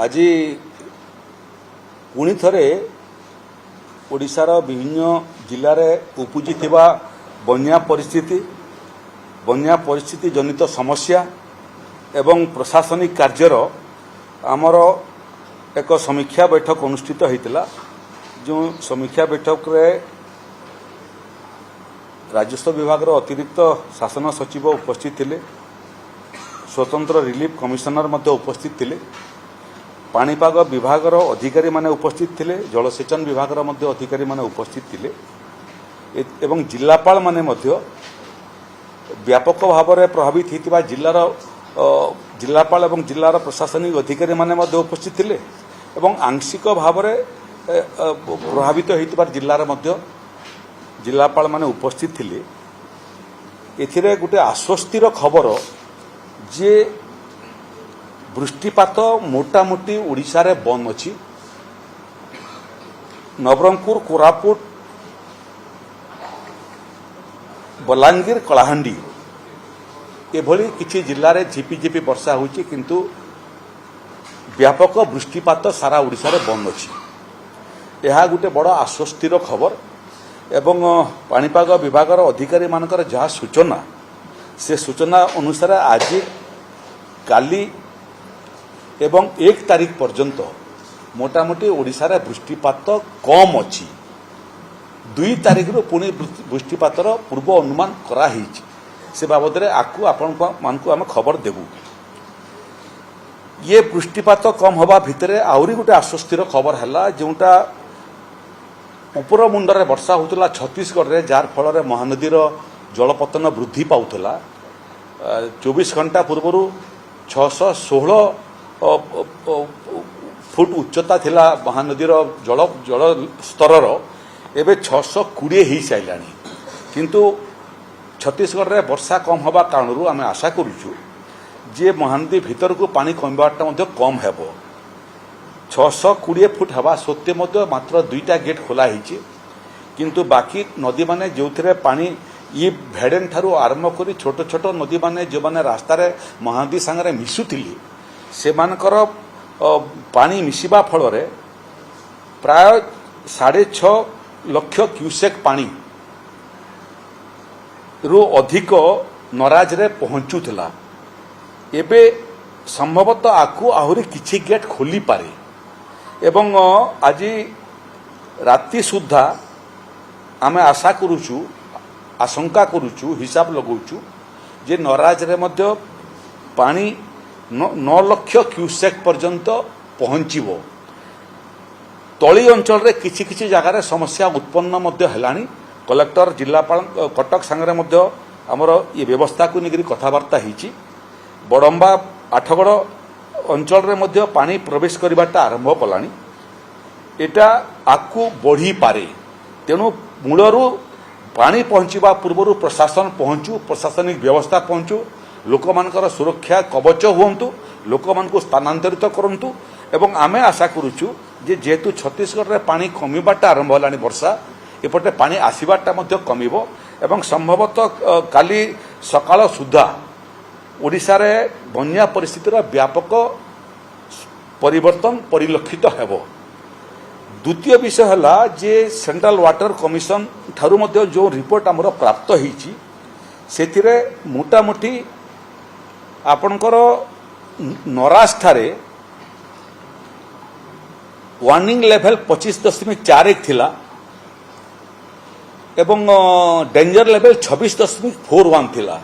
आज पुणी थरे ओडिशार विभिन्न जिले में उपजी बन्या परिस्थिति जनित समस्या एवं प्रशासनिक कार्यर आमर एक समीक्षा बैठक अनुष्ठित होता जो समीक्षा बैठक रे राजस्व विभाग अतिरिक्त शासन सचिव उपस्थित थिले, स्वतंत्र रिलीफ कमिशनर मध्य उपस्थित थिले, पाणीपाग विभाग अधिकारी माने उपस्थित थिले, जलसेचन विभाग अधिकारी माने उपस्थित थिले एवं जिलापाल माने मध्य व्यापक भाव में प्रभावित होता जिलार जिलापाल एवं जिलार प्रशासनिक अधिकारी माने मध्य उपस्थित थिले एवं आंशिक भाव में प्रभावित होता जिलार मध्य जिलापाल माने उपस्थित थिले। एथिरे गोटे आश्वस्तिर खबर जे वृष्टिपात मोटामोटी ओडिशा रे बंद अछि। नवरंगपुर, कोरापुट, बलांगीर, कलाहांडी एभली किछि जिल्ला रे झिपिझिपि वर्षा होछि किंतु व्यापक वृष्टिपात सारा ओडिशा रे बंद अछि। यह गोटे बड़ आश्वस्तिर खबर एवं पाणीपाग विभाग अधिकारी मानकर जहाँ सूचना से सूचना अनुसार आज काली एवं 1 तारीख पर्यंत मोटामोटी ओडिशा रे वृष्टिपात कम अछि। 2 तारीख रु पुणी वृष्टिपातर पूर्व अनुमान करा हिछि से बाबद रे आकु आपण मानकु हम खबर देबु। ये वृष्टिपात कम होबा भितरे आउरी गोटे आश्वस्तिर खबर हला जोटा उपर मुंडरे वर्षा होतला छत्तीसगढ़ रे जार फल रे महानदीर जलपतन वृद्धि पाउतला। 24 घंटा पूर्व 616 फुट उच्चता थिला महानदीर जल स्तर एबे 620 ही साइलानी किंतु छत्तीसगढ़ रे वर्षा कम होबा कारणरू आमे आशा करूछु जे महानदी भीतर को पानी कमबाटा मध्ये कम हेबो। 620 फुट हवा सत्य मध्य मात्र 2टा गेट खोला हिची किंतु बाकी नदी माने जोथिरे पानी ये भेडेन ठारू आरंभ करी छोट छोट नदी माने जो माने रास्ता रे महानदी संगे मिसुथिली से मानकर पानी मिसिबा फल रे प्राय 6.5 लाख क्यूसेक पानी रो अधिक नराज रे पहुंचुथला। एबे संभवतः आकु आहुरी किछि गेट खोली पारे एवं आज राति सुधा आमे आशा करूछु आशंका करूछु हिसाब लगाउछु जे नराज रे मध्य पानी 9 लाख क्यूसेक पर्यंत पहुंचीबो। तली अंचल रे किछि किछि जगह रे समस्या उत्पन्न मध्य हेलानी। कलेक्टर जिलापाल कटक संगे मध्य हमर ये व्यवस्था को निगरी कथावार्ता हिची। बड़ंबा आठगड़ अंचल रे मध्य पानी प्रवेश करबाटा आरंभ कलानी। एटा आकु बढ़ी पारे तेणु मूलरू पानी पहुंचवा पूर्व प्रशासन पहुंचू, प्रशासनिक व्यवस्था पहुंचू, लोक मानकर सुरक्षा कवच हुंतु, लोक मानकु स्थानांतरित करंतु एवं आमे आशा करूछु जे जेतु छत्तीसगढ़ रे पानी कमिबाटा आरंभ हलानी वर्षा एपटे पानी आसीबाटा मध्य कमिबो एवं संभवतः काली सकाळ सुधा ओडिशा रे बन्या परिस्थितिर व्यापक परिवर्तन परिलक्षित हेबो। द्वितीय विषय हला जे सेंट्रल वाटर कमिशन ठारू मध्य जो रिपोर्ट हमर प्राप्त होईची सेथिरे मोटामोटी आपनकर नराज ठारे वार्निंग लेवल 25.41 थिला एवं डेंजर लेवल 26.41 थिला।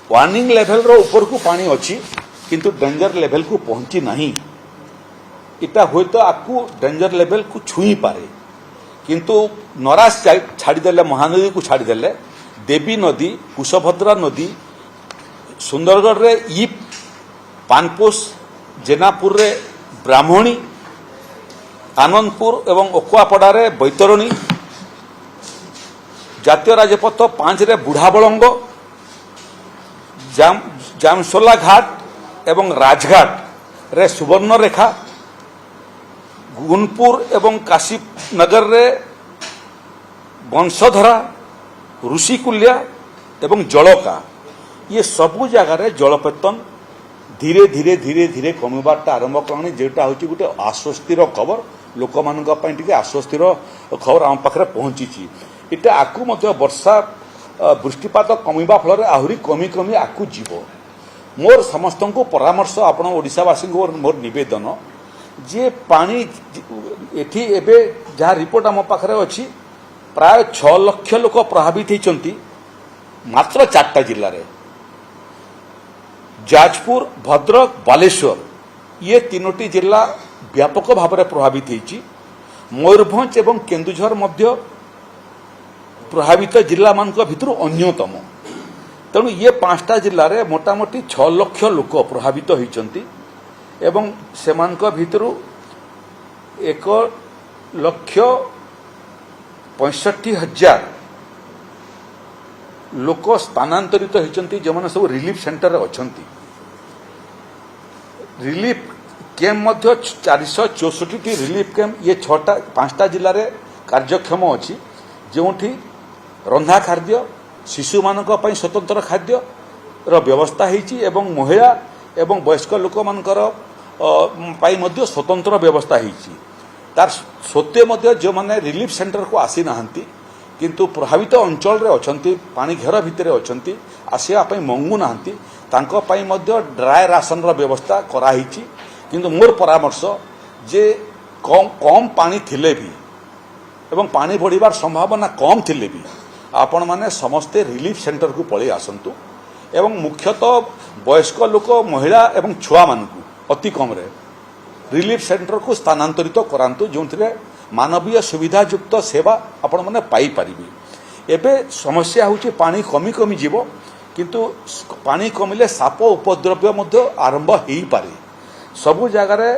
वार्निंग लेवल रो ऊपर को पानी अच्छी किंतु डेंजर लेवल को पहुंची नहीं। इटा हुए तो आपको डेंजर लेवल को छुई पारे किंतु नराज छाड़ीदेले महानदी को छाड़ीदेले देवी नदी, कुशभद्रा नदी, सुंदरगढ़ रे ईप, पानपोस, जेनापुर रे ब्राह्मणी, आनंदपुर एवं ओकुआपड़ा रे बैतरणी, जातीय राजपथ 5 रे बुढ़ाबलंग, जामसोला घाट एवं राजघाट रे सुवर्ण रेखा, गुनपुर एवं काशीनगर रे वंशधरा, ऋषिकुल्या एवं जलका ये सबु जगार जलपतन धीरे धीरे धीरे धीरे कमिबारटा आरंभ कलानी जेटा हूँ गोटे आश्वस्तिर खबर लोक मान आश्वस्तिर खबर आम पाखे पहुंची इटा आकु वर्षा वृष्टिपात कमिबा फल आहरी कमी कमी आकु जीव मोर समस्त को परामर्श आपण ओडिशावासी को मोर निवेदन जे पानी एठी एबे जहाँ रिपोर्ट आम पाखे अच्छी प्राय 6 लाख लोक प्रभावित होती मात्र 4टा जिले में जाजपुर भद्रक बालेश्वर ये 3टी जिला व्यापक भाव में प्रभावित होती मयूरभंज एवं केन्दुझर मध्य प्रभावित जिला मान भितर अन्यतम तेणु ये 5टा जिले में मोटामोटी 6 लाख लोक प्रभावित होती एवं सेमान भितर 1,65,000 लोक स्थानांतरित होती जो मैंने सब रिलीफ सेंटर अच्छा रिलीफ कैंप 464 रिलीफ कैंप ये 5टा जिले में कार्यक्षम अच्छी जो रंधा खाद्य शिशु मान स्वतंत्र खाद्य व्यवस्था होती एवं महिला एवं वयस्क लोक मानकर स्वतंत्र व्यवस्था होती तार सत्वे जो मैंने रिलीफ सेंटर को आसी नाहंती किंतु प्रभावित अंचल रे अछंती पानी घेर भितर अछंती आसिया मंगु नाहंती तांको पई मध्य ड्राई राशन रो व्यवस्था कराहीची किंतु मोर परामर्श जे कम पानी थिले भी एवं पानी बढ़िबार संभावना कम थिले भी आपण माने समस्ते रिलीफ सेंटर को पळै आसंतु एवं मुख्यतः वयस्क लोक महिला एवं छुआ मानकु अति कम रे रिलीफ सेंटर को स्थानांतरित करांतु जो मानवीय सुविधा युक्त सेवा आपण माने पाई परिबे एबे समस्या होची पानी कमी कमी जीव किंतु पानी कमिले साप उपद्रव्य मध्य आरंभ हेई पारे सबु जगह रे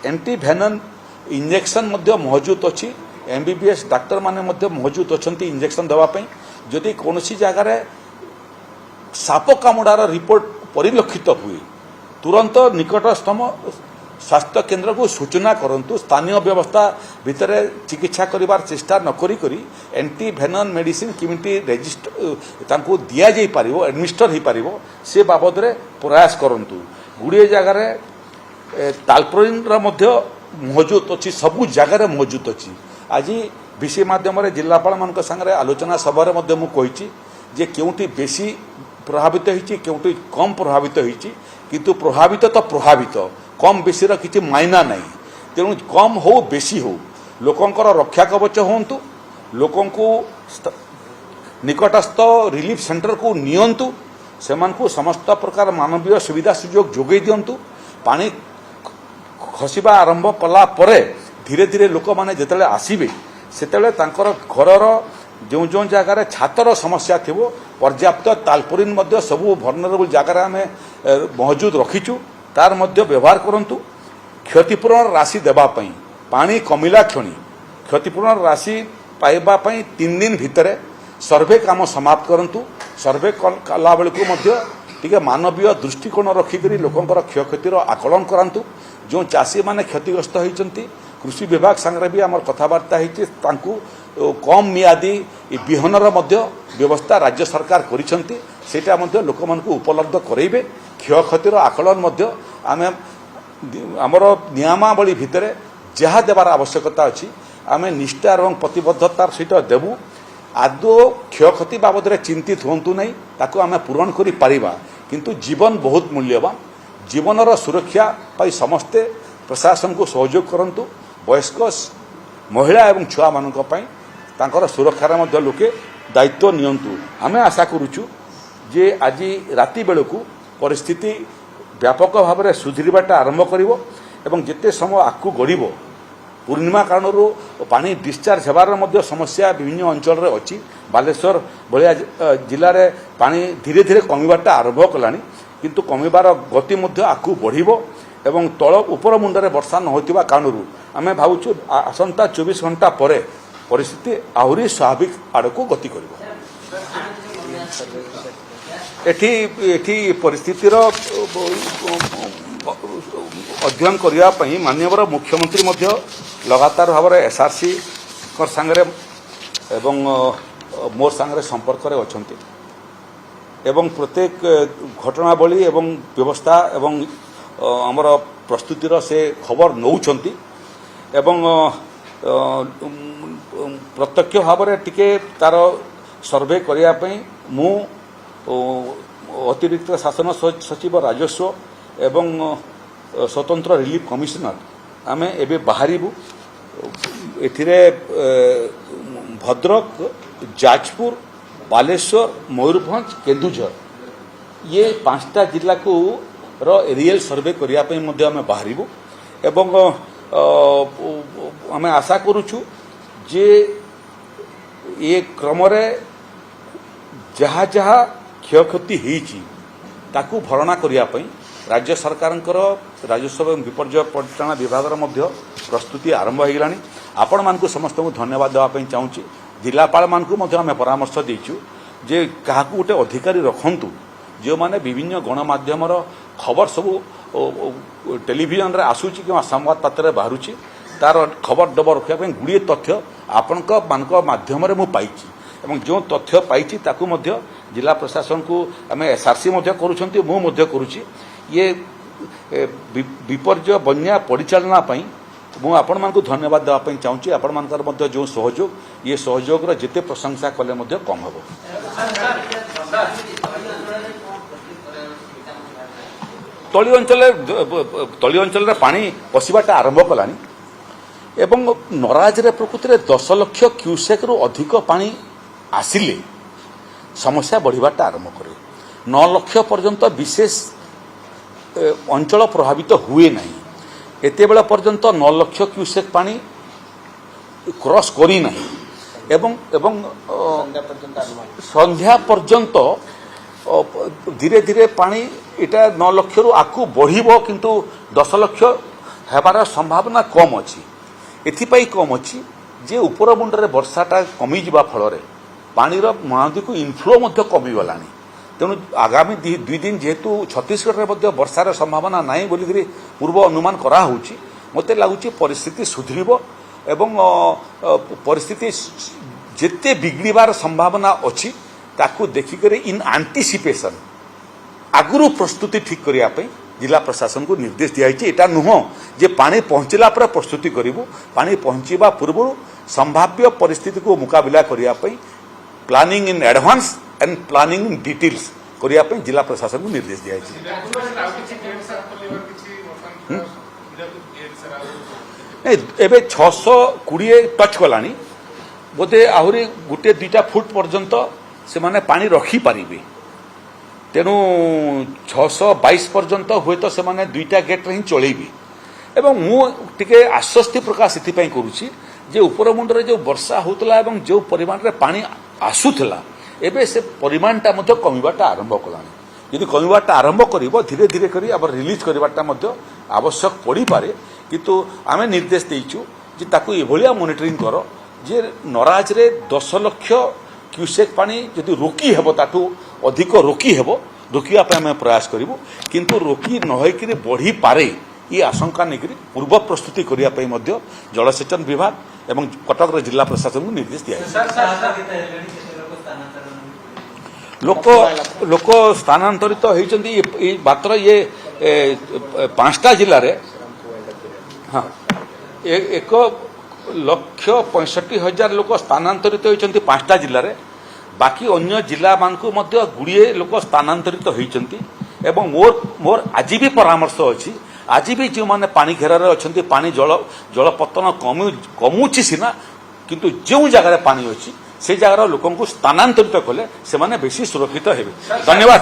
एंटी वेनन इंजेक्शन मध्य मौजूद अछि एमबीबीएस डाक्टर माने मध्य मौजूद अछंती इंजेक्शन देवा पई जदि कोनोसी जगह रे साप कामुडार रिपोर्ट परिलक्षित हुए तुरंत निकटस्थम स्वास्थ्य केंद्र को सूचना करंतु स्थानीय व्यवस्था भितर चिकित्सा करिवार चेष्टा न करी करी एंटी वेनन मेडिसिन किमिटी रेजिस्टर तांको दिया जाई पारिबो एडमिनिस्टर ही पारिबो से बाबद रे प्रयास करंतु गुड़िए जगह रे तालप्रोइन रा मध्य मौजूद अछि सबु जगह रे मौजूद अछि आज विषय माध्यम रे जिल्लापाल मानक संगे आलोचना सभा रे मध्य मु कहिछि जे केउटी बेसी प्रभावित होइछि केउटी कम प्रभावित होइछि किंतु प्रभावित तो प्रभावित कम बेसी किसी मायना नहीं तेणु कम हो बेसी हो लोकंकर रक्षा कवच होंतु लोकं को निकटस्थ रिलीफ सेंटर को नियंतु सेमान को समस्त प्रकार मानवीय सुविधा सुजोग जोगई दियंतु पानी खसिबा आरंभ कला परे धीरे धीरे लोक माने जेतेले आसीबे सेतेले तांकर घरर जो जो जगार छातर समस्या थिबो पर्याप्त तालपुरीन मध्य सबु भर्नरेबल जगार आमे मौजूद रखिचु तार मध्य व्यवहार करंतु क्षतिपूरण राशि देबा पई पानी कमिला क्षणी क्षतिपूरण राशि पाइबा पई 3 दिन भितर सर्वे काम समाप्त करंतु सर्वे कला बेलू मध्य टिके मानवीय दृष्टिकोण रखिकरी लोकंकर क्षयक्षतिर आकलन करांतु जो चाषी माने क्षतिग्रस्त होइचंती कृषि विभाग संगे भी आमर कथबार्ता होती कम मियादी बिहनर मध्य व्यवस्था राज्य सरकार करिसंती सेटा मध्य लोक मानकु उपलब्ध कराइबे क्षयक्षतिर आकलन मध्य आमे आमर नियमावली भितर जहाँ देवार आवश्यकता अच्छी आमे निष्ठा एवं प्रतिबद्धतार सहित देवु आदौ क्षयक्षति बाबद चिंतित होंतु नहीं ताकू आमे पूरण करि पारिबा किंतु जीवन बहुत मूल्यवान जीवनर सुरक्षा पाई समस्ते प्रशासन को सहयोग करंतु वयस्क महिला एवं छुआ मानक पई तांकर सुरक्षार मध्य लोके दायित्व नियंतु आमे आशा करूछु जे आज राति बेलू परिस्थिति व्यापक भाव में सुधरवाटा आरंभ करिवो एवं जिते समय आकु गड़ब पूर्णिमा कारणरू पानी डिस्चार्ज होबार मध्य समस्या विभिन्न अंचल रे अछि बालेश्वर भलिया जिले में पानी धीरे धीरे कमिबाटा आरंभ कलानी किंतु कमिबार गति मध्य आकु बढ़िबो एवं तल उपर मुंडरे वर्षा न होतिबा कारणरू आमे भावुछु आसंता 24 घंटा परे परिस्थिति आहुरी स्वाभाविक आड़को गति करिवो एठी परिस्थितिर अध्ययन करने माननीय मुख्यमंत्री मध्य लगातार भाव में एसआरसी सांगे एवं मोर सांगे संपर्क रे अछंती एवं प्रत्येक घटनावली एवं व्यवस्था एवं ଆମର ପ୍ରସ୍ତୁତିର ସେ ଖବର ନେଉଛନ୍ତି ଏବଂ ପ୍ରତ୍ୟକ୍ଷ ଭାବରେ ଟିକେ ତାର ସର୍ଭେ କରିବା ପାଇଁ ମୁଁ ଅତିରିକ୍ତ ଶାସନ ସଚିବ ରାଜସ୍ୱ ଏବଂ ସ୍ୱତନ୍ତ୍ର ରିଲିଫ କମିଶନର ଆମେ ଏବେ ବାହାରିବୁ। ଏଥିରେ ଭଦ୍ରକ, ଯାଜପୁର, ବାଲେଶ୍ୱର, ମୟୂରଭଞ୍ଜ, କେନ୍ଦୁଝର ये 5टा जिल्लाକୁ ର ଏରିଆଲ ସର୍ଭେ କରିବା ପାଇଁ ମଧ୍ୟ ଆମେ ବାହାରିବୁ ଏବଂ ଆମେ ଆଶା କରୁଛୁ ଯେ ଏ କ୍ରମରେ ଯାହା ଯାହା କ୍ଷୟକ୍ଷତି ହେଇଛି ତାକୁ ଭରଣା କରିବା ପାଇଁ ରାଜ୍ୟ ସରକାରଙ୍କର ରାଜସ୍ୱ ଏବଂ ବିପର୍ଯ୍ୟୟ ପରିଚାଳନା ବିଭାଗର ମଧ୍ୟ ପ୍ରସ୍ତୁତି ଆରମ୍ଭ ହୋଇଗଲାଣି। ଆପଣମାନଙ୍କୁ ସମସ୍ତଙ୍କୁ ଧନ୍ୟବାଦ ଦେବା ପାଇଁ ଚାହୁଁଛି। ଜିଲ୍ଲାପାଳମାନଙ୍କୁ ମଧ୍ୟ ଆମେ ପରାମର୍ଶ ଦେଇଛୁ ଯେ କାହାକୁ ଗୋଟେ ଅଧିକାରୀ ରଖନ୍ତୁ ଯେଉଁମାନେ ବିଭିନ୍ନ ଗଣମାଧ୍ୟମର ଖବର ସବୁ ଟେଲିଭିଜନରେ ଆସୁଛି କିମ୍ବା ସମ୍ବାଦପତ୍ରରେ ବାହାରୁଛି ତାର ଖବର ଡବର ରଖିବା ପାଇଁ ଗୁଡ଼ିଏ ତଥ୍ୟ ଆପଣମାନଙ୍କ ମାଧ୍ୟମରେ ମୁଁ ପାଇଛି ଏବଂ ଯେଉଁ ତଥ୍ୟ ପାଇଛି ତାକୁ ମଧ୍ୟ ଜିଲ୍ଲା ପ୍ରଶାସନକୁ ଆମେ ଏସ୍ଆର୍ସି ମଧ୍ୟ କରୁଛନ୍ତି, ମୁଁ ମଧ୍ୟ କରୁଛି। ଇଏ ବିପର୍ଯ୍ୟୟ ବନ୍ୟା ପରିଚାଳନା ପାଇଁ ମୁଁ ଆପଣମାନଙ୍କୁ ଧନ୍ୟବାଦ ଦେବା ପାଇଁ ଚାହୁଁଛି। ଆପଣମାନଙ୍କର ମଧ୍ୟ ଯେଉଁ ସହଯୋଗ ଇଏ ସହଯୋଗର ଯେତେ ପ୍ରଶଂସା କଲେ ମଧ୍ୟ କମ୍ ହେବ। ତଳି ଅଞ୍ଚଳରେ ପାଣି ପଶିବାଟା ଆରମ୍ଭ କଲାଣି ଏବଂ ନରାଜରେ ପ୍ରକୃତିରେ 10 ଲକ୍ଷ କ୍ୟୁସେକରୁ ଅଧିକ ପାଣି ଆସିଲେ ସମସ୍ୟା ବଢ଼ିବାଟା ଆରମ୍ଭ କରେ। 9 ଲକ୍ଷ ପର୍ଯ୍ୟନ୍ତ ବିଶେଷ ଅଞ୍ଚଳ ପ୍ରଭାବିତ ହୁଏ ନାହିଁ। ଏତେବେଳେ ପର୍ଯ୍ୟନ୍ତ 9 ଲକ୍ଷ କ୍ୟୁସେକ ପାଣି କ୍ରସ୍ କରିନାହିଁ ଏବଂ ସନ୍ଧ୍ୟା ପର୍ଯ୍ୟନ୍ତ ଧୀରେ ଧୀରେ ପାଣି এটা 9 ଲକ୍ଷରୁ ଆକୁ ବଢ଼ିବ କିନ୍ତୁ 10 ଲକ୍ଷ ହେବାର ସମ୍ଭାବନା କମ୍ ଅଛି। ଏଥିପାଇଁ କମ୍ ଅଛି ଯେ ଉପର ମୁଣ୍ଡରେ ବର୍ଷାଟା କମିଯିବା ଫଳରେ ପାଣିର ମହାନଦୀକୁ ଇନଫ୍ଲୋ ମଧ୍ୟ କମିଗଲାଣି। ତେଣୁ ଆଗାମୀ 2 ଦିନ ଯେହେତୁ ଛତିଶଗଡ଼ରେ ମଧ୍ୟ ବର୍ଷାର ସମ୍ଭାବନା ନାହିଁ ବୋଲିକରି ପୂର୍ବ ଅନୁମାନ କରାହେଉଛି, ମୋତେ ଲାଗୁଛି ପରିସ୍ଥିତି ସୁଧରିବ ଏବଂ ପରିସ୍ଥିତି ଯେତେ ବିଗିଡ଼ିବାର ସମ୍ଭାବନା ଅଛି ତାକୁ ଦେଖିକରି ଇନ୍ ଆଣ୍ଟିସିପେସନ୍ ଆଗରୁ ପ୍ରସ୍ତୁତି ଠିକ୍ କରିବା ପାଇଁ ଜିଲ୍ଲା ପ୍ରଶାସନକୁ ନିର୍ଦ୍ଦେଶ ଦିଆଯାଇଛି। ଏଇଟା ନୁହଁ ଯେ ପାଣି ପହଞ୍ଚିଲା ପରେ ପ୍ରସ୍ତୁତି କରିବୁ, ପାଣି ପହଞ୍ଚିବା ପୂର୍ବରୁ ସମ୍ଭାବ୍ୟ ପରିସ୍ଥିତିକୁ ମୁକାବିଲା କରିବା ପାଇଁ planning in advance and planning in details କରିବା ପାଇଁ ଜିଲ୍ଲା ପ୍ରଶାସନକୁ ନିର୍ଦ୍ଦେଶ ଦିଆଯାଇଛି। ଏବେ 620 ଟଚ୍ କଲାଣି, ବୋଧେ ଆହୁରି 1-2 ଫୁଟ ପର୍ଯ୍ୟନ୍ତ ସେମାନେ ପାଣି ରଖିପାରିବେ। ତେଣୁ 622 ପର୍ଯ୍ୟନ୍ତ ହୁଏତ ସେମାନେ 2ଟା ଗେଟ୍ରେ ହିଁ ଚଳେଇବେ ଏବଂ ମୁଁ ଟିକେ ଆଶ୍ୱସ୍ତି ପ୍ରକାଶ ଏଥିପାଇଁ କରୁଛି ଯେ ଉପର ମୁଣ୍ଡରେ ଯେଉଁ ବର୍ଷା ହେଉଥିଲା ଏବଂ ଯେଉଁ ପରିମାଣରେ ପାଣି ଆସୁଥିଲା ଏବେ ସେ ପରିମାଣଟା ମଧ୍ୟ କମିବାଟା ଆରମ୍ଭ କଲାଣି। ଯଦି କମିବାଟା ଆରମ୍ଭ କରିବ ଧୀରେ ଧୀରେ କରି ଆମର ରିଲିଜ୍ କରିବାଟା ମଧ୍ୟ ଆବଶ୍ୟକ ପଡ଼ିପାରେ, କିନ୍ତୁ ଆମେ ନିର୍ଦ୍ଦେଶ ଦେଇଛୁ ଯେ ତାକୁ ଏଭଳିଆ ମନିଟରିଂ କର ଯେ ନରାଜରେ 10 ଲକ୍ଷ କ୍ୟୁସେକ୍ ପାଣି ଯଦି ରୋକି ହେବ ତାଠୁ ଅଧିକ ରୋକି ହେବ, ରୋକିବା ପାଇଁ ଆମେ ପ୍ରୟାସ କରିବୁ, କିନ୍ତୁ ରୋକି ନ ହୋଇକରି ବଢ଼ିପାରେ ଏ ଆଶଙ୍କା ନେଇକରି ପୂର୍ବ ପ୍ରସ୍ତୁତି କରିବା ପାଇଁ ମଧ୍ୟ ଜଳସେଚନ ବିଭାଗ ଏବଂ କଟକର ଜିଲ୍ଲା ପ୍ରଶାସନକୁ ନିର୍ଦ୍ଦେଶ ଦିଆଯାଇଛି। ଲୋକ ସ୍ଥାନାନ୍ତରିତ ହୋଇଛନ୍ତି ମାତ୍ର ଇଏ 5ଟା ଜିଲ୍ଲାରେ 1,65,000 ଲୋକ ସ୍ଥାନାନ୍ତରିତ ହୋଇଛନ୍ତି 5ଟା ଜିଲ୍ଲାରେ। ବାକି ଅନ୍ୟ ଜିଲ୍ଲାମାନଙ୍କୁ ମଧ୍ୟ ଗୁଡ଼ିଏ ଲୋକ ସ୍ଥାନାନ୍ତରିତ ହୋଇଛନ୍ତି ଏବଂ ମୋର ଆଜି ବି ପରାମର୍ଶ ଅଛି, ଆଜି ବି ଯେଉଁମାନେ ପାଣି ଘେରରେ ଅଛନ୍ତି, ପାଣି ଜଳପତନ କମୁଛି ସିନା କିନ୍ତୁ ଯେଉଁ ଜାଗାରେ ପାଣି ଅଛି ସେ ଜାଗାର ଲୋକଙ୍କୁ ସ୍ଥାନାନ୍ତରିତ କଲେ ସେମାନେ ବେଶୀ ସୁରକ୍ଷିତ ହେବେ। ଧନ୍ୟବାଦ।